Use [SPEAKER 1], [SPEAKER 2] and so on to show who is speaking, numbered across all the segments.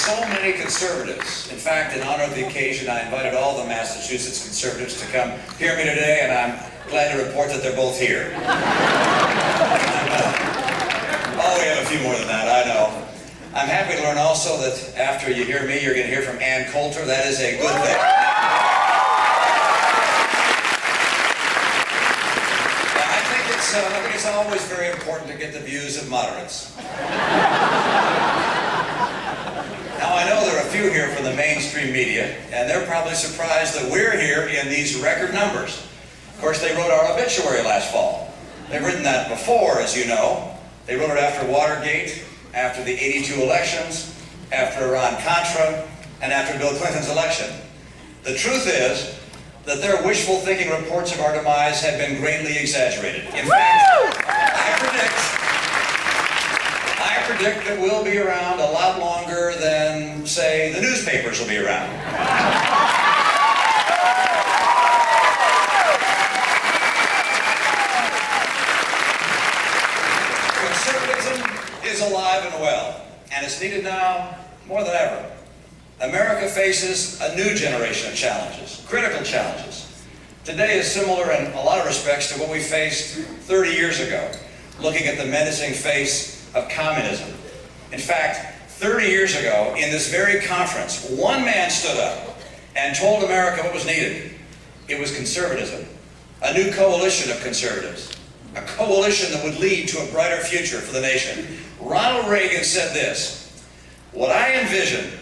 [SPEAKER 1] so many conservatives. In fact, in honor of the occasion, I invited all the Massachusetts conservatives to come hear me today, and I'm glad to report that they're both here. Oh, we have a few more than that, I know. I'm happy to learn also that after you hear me, you're going to hear from Ann Coulter. That is a good thing. I think it's always very important to get the views of moderates. Now, I know there are a few here from the mainstream media, and they're probably surprised that we're here in these record numbers. Of course, they wrote our obituary last fall. They've written that before, as you know. They wrote it after Watergate, after the '82 elections, after Iran-Contra, and after Bill Clinton's election. The truth is that their wishful thinking reports of our demise have been greatly exaggerated. In fact, I predict that we'll be around a lot longer than, say, the newspapers will be around. Conservatism is alive and well, and it's needed now more than ever. America faces a new generation of challenges, critical challenges. Today is similar in a lot of respects to what we faced 30 years ago, looking at the menacing face of communism. In fact, 30 years ago, in this very conference, one man stood up and told America what was needed. It was conservatism, a new coalition of conservatives, a coalition that would lead to a brighter future for the nation. Ronald Reagan said this: "What I envision,"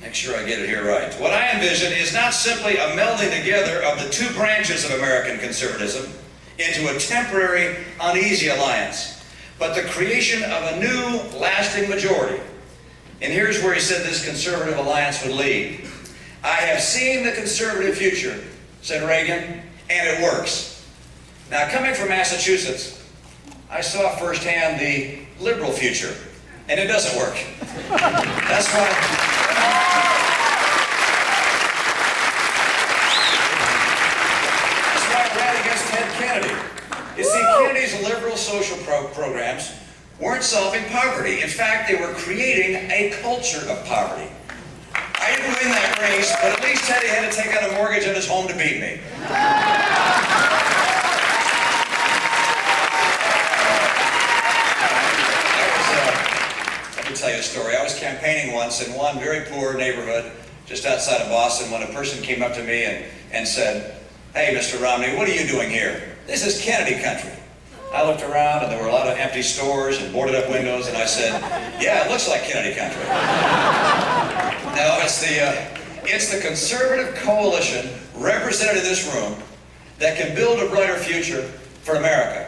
[SPEAKER 1] make sure I get it here right, "what I envision is not simply a melding together of the two branches of American conservatism into a temporary, uneasy alliance, but the creation of a new, lasting majority." And here's where he said this conservative alliance would lead. "I have seen the conservative future," said Reagan, "and it works." Now, coming from Massachusetts, I saw firsthand the liberal future, and it doesn't work. That's why I ran against Ted Kennedy. You see, Kennedy's liberal social programs weren't solving poverty. In fact, they were creating a culture of poverty. I didn't win that race, but at least Teddy had to take out a mortgage on his home to beat me. Let me tell you a story. I was campaigning once in one very poor neighborhood just outside of Boston when a person came up to me and said, "Hey, Mr. Romney, what are you doing here? This is Kennedy country." I looked around and there were a lot of empty stores and boarded up windows, and I said, "Yeah, it looks like Kennedy country." No, it's the conservative coalition represented in this room that can build a brighter future for America.